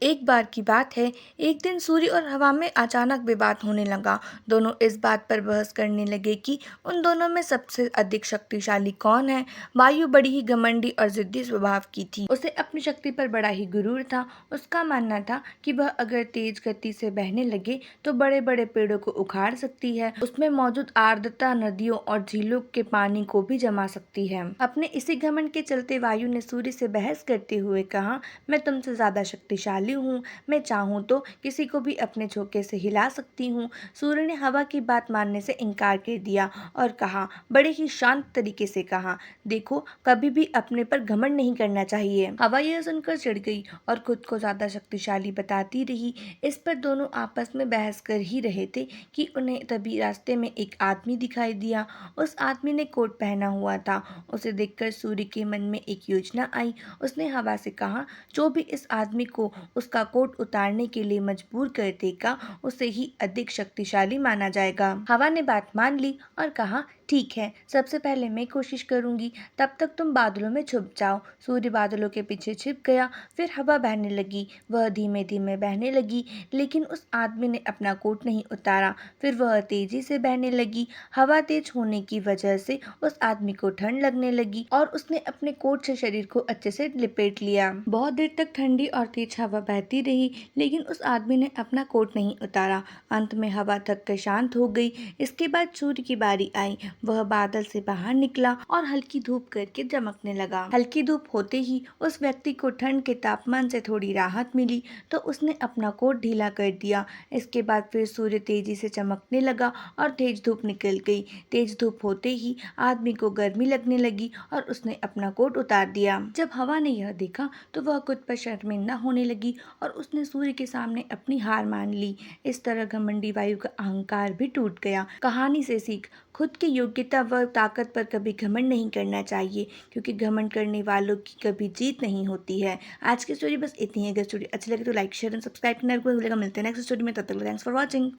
एक बार की बात है, एक दिन सूर्य और हवा में अचानक विवाद होने लगा। दोनों इस बात पर बहस करने लगे कि उन दोनों में सबसे अधिक शक्तिशाली कौन है। वायु बड़ी ही घमंडी और जिद्दी स्वभाव की थी। उसे अपनी शक्ति पर बड़ा ही गुरूर था। उसका मानना था कि वह अगर तेज गति से बहने लगे तो बड़े बड़े पेड़ों को उखाड़ सकती है। उसमें मौजूद आर्द्रता नदियों और झीलों के पानी को भी जमा सकती है। अपने इसी घमंड के चलते वायु ने सूर्य से बहस करते हुए कहा, मैं तुमसे ज्यादा शक्तिशाली हूँ। मैं चाहूँ तो किसी को भी अपने झोंके से हिला सकती हूँ। सूर्य ने हवा की बात मानने से इनकार कर दिया और कहा, बड़े ही शांत तरीके से कहा, देखो कभी भी अपने पर घमंड नहीं करना चाहिए। हवा यह सुनकर चिढ़ गई और खुद को ज्यादा शक्तिशाली बताती रही। इस पर दोनों आपस में बहस कर ही रहे थे कि उन्हें तभी रास्ते में एक आदमी दिखाई दिया। उस आदमी ने कोट पहना हुआ था। उसे देखकर सूर्य के मन में एक योजना आई। उसने हवा से कहा, जो भी इस आदमी को उसका कोट उतारने के लिए मजबूर कर देगा उसे ही अधिक शक्तिशाली माना जाएगा। हवा ने बात मान ली और कहा, ठीक है, सबसे पहले मैं कोशिश करूंगी, तब तक तुम बादलों में छुप जाओ। सूर्य बादलों के पीछे छिप गया। फिर हवा बहने लगी। वह धीमे धीमे बहने लगी, लेकिन उस आदमी ने अपना कोट नहीं उतारा। फिर वह तेजी से बहने लगी। हवा तेज होने की वजह से उस आदमी को ठंड लगने लगी और उसने अपने कोट से शरीर को अच्छे से लिपेट लिया। बहुत देर तक ठंडी और तेज हवा बहती रही, लेकिन उस आदमी ने अपना कोट नहीं उतारा। अंत में हवा थक कर शांत हो गई। इसके बाद सूर्य की बारी आई। वह बादल से बाहर निकला और हल्की धूप करके चमकने लगा। हल्की धूप होते ही उस व्यक्ति को ठंड के तापमान से थोड़ी राहत मिली, तो उसने अपना कोट ढीला कर दिया। इसके बाद फिर सूर्य तेजी से चमकने लगा और तेज धूप निकल गई। तेज धूप होते ही आदमी को गर्मी लगने लगी और उसने अपना कोट उतार दिया। जब हवा ने यह देखा तो वह खुद पर शर्मिंदा होने लगी और उसने सूर्य के सामने अपनी हार मान ली। इस तरह घमंडी वायु का अहंकार भी टूट गया। कहानी से सीख, खुद की योग्यता व ताकत पर कभी घमंड नहीं करना चाहिए, क्योंकि घमंड करने वालों की कभी जीत नहीं होती है। आज की स्टोरी बस इतनी है। अगर स्टोरी अच्छी लगे तो लाइक शेयर एंड सब्सक्राइब करना बिल्कुल मत भूलिएगा। मिलते हैं नेक्स्ट स्टोरी में, तब तक थैंक्स फॉर वॉचिंग।